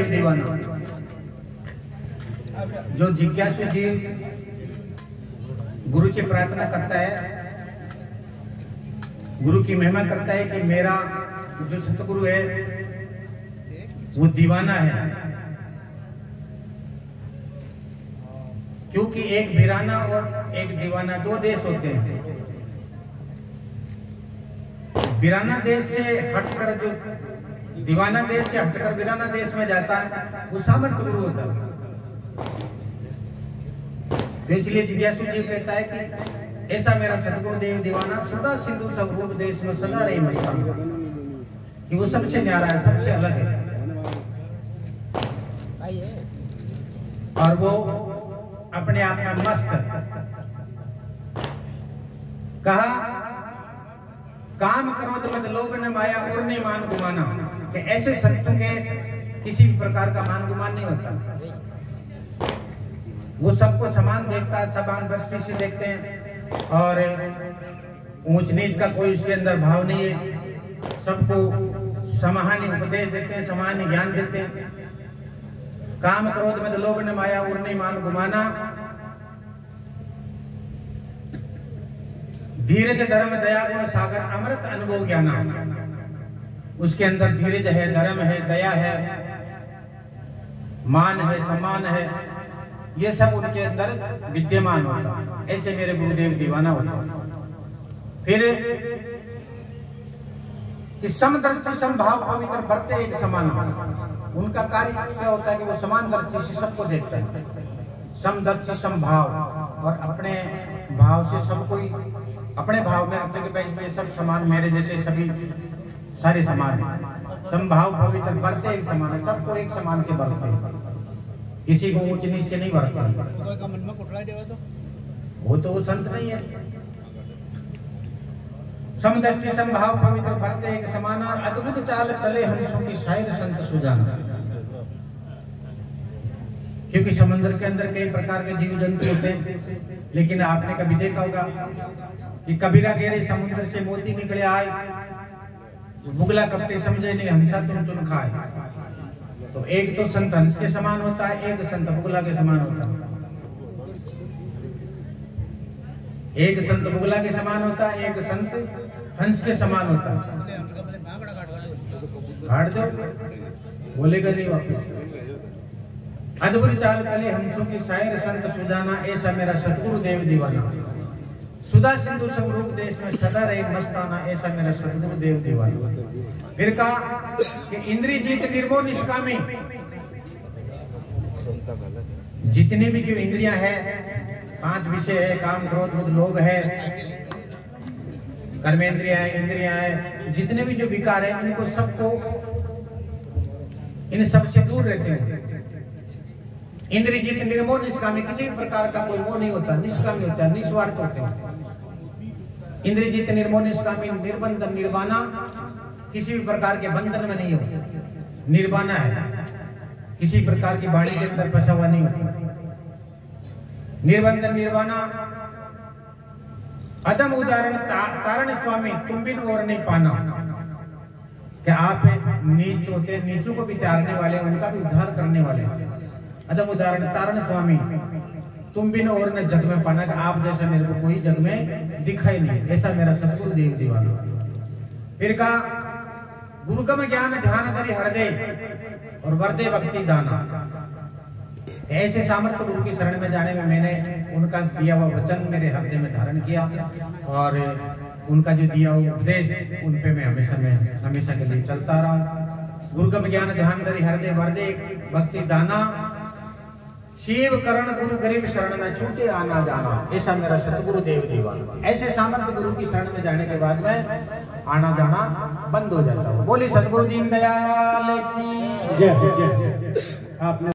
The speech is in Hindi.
दीवाना जो जिज्ञासु जीव गुरु से प्रार्थना करता है, गुरु की महिमा करता है कि मेरा जो सतगुरु है वो दीवाना है, क्योंकि एक वीराना और एक दीवाना दो देश होते हैं। वीराना देश से हटकर जो दीवाना देश से हटकर वीराना देश में जाता है वो सामर्थ्य गुरु होता है। तो इसलिए जिज्ञासु जी कहता है कि ऐसा मेरा सतगुरु देव दीवाना सदा सिंधु सब देश में सदा रही मस्तान, कि वो सबसे न्यारा है, सबसे अलग है। और वो अपने आप में मस्त है। कहा काम करो तो मत लोभ न माया और नहीं मान गुमाना, कि ऐसे संतों के किसी भी प्रकार का मान गुमान नहीं होता। वो सबको समान देखता है, समान दृष्टि से देखते हैं और ऊंच नीच का कोई उसके अंदर भाव नहीं है। सबको समान उपदेश देते हैं, समान ज्ञान देते हैं। काम क्रोध में लोभ न माया और नहीं मान गुमाना, धीरज धर्म दया गुण सागर अमृत अनुभव ज्ञाना। उसके अंदर धीरज है, धर्म है, दया है, मान है, सम्मान है, ये सब उनके अंदर विद्यमान होता है। ऐसे मेरे गुरुदेव दीवाना होता है। फिर कि समदृष्टि समभाव पवित्र बरते एक समान। उनका कार्य क्या होता है कि वो समान दृष्टि से सबको देखता है, समदृष्टि समभाव, और अपने भाव से सब कोई अपने भाव में रखते कि भाई सब समान, मेरे जैसे सभी सारे समान है। समभाव पवित्र बरते एक समान है, सबको एक समान से बरते हैं, किसी को ऊंच नीच से नहीं बढ़ता। वो तो वो संत नहीं है। समदृष्टि समभाव पवित्र भरते एक समाना, अद्भुत चाल चले हंसों की शायर संत सुजाना। क्योंकि समुद्र के अंदर कई प्रकार के जीव जंतु होते हैं, लेकिन आपने कभी देखा होगा कि कबीरा गहरे समुद्र से मोती निकले आए, बुगला कपटे समझे नहीं हंसा चुन चुन खाए। तो एक तो संत हंस के समान होता है, एक संत बुगला के समान होता है। एक संत बुगला के समान होता है, एक संत हंस के समान होता है। काट दो, बोलेगा नहीं वापस। अद्भुत चाल कले हंसों की शायर संत सुजाना, ऐसा मेरा सतगुरु देव दीवाना। सुधा सिंधु समरूप देश में सदा रहे मस्ताना, ऐसा मेरा सतगुरु देव दीवाना। फिर कहा कि इंद्रिय जीत निर्मोह निष्कामी। जितने भी जो इंद्रियां है, 5 विषय है, काम क्रोध मद लोभ है, कर्मेंद्रियां है, इंद्रियां है, जितने भी जो विकार है इनको सबको इन सबसे दूर रहते हैं। इंद्रिय जीत निर्मोह निष्कामी, किसी भी प्रकार का कोई मोह नहीं होता, निष्कामी होता है, निस्वार्थ होते हैं। इंद्रिय जीत निर्मोह निष्कामी, निर्बंधन निर्वाणा, किसी भी प्रकार के बंधन में नहीं हो, निर्वाणा है, किसी प्रकार की वाणी के अंदर फंसा हुआ नहीं होता। निर्बंधन निर्वाणा, अदम उदाहरण तारण स्वामी, तुम बिन और नहीं पाना। क्या आप नीच होते, नीचों को भी तारने वाले, उनका भी उद्धार करने वाले। अदम उदाहरण तारण स्वामी, तुम बिन और न जग में पाना, आप जैसा मेरे को कोई जग में दिखाई नहीं, ऐसा मेरा सतगुरु देव दीवाना। फिर कहा गुरु का ज्ञान ध्यान धरि हृदय और वर्दे भक्ति दाना। ऐसे सामर्थ्य गुरु की शरण में जाने में मैंने उनका दिया हुआ वचन मेरे हृदय में धारण किया, और उनका जो दिया हुआ उपदेश उन पे मैं हमेशा के लिए चलता रहा। गुरु का ज्ञान ध्यान धरि हृदय वर्दे भक्ति दाना, शिव करण गुरु गरीब शरण में छूटे आना जाना, ऐसा मेरा सतगुरु देव दीवाना। ऐसे सामर्थ्य गुरु की शरण में जाने के बाद में आना जाना बंद हो जाता है। बोली सतगुरु दीन दयाल की जय। आपने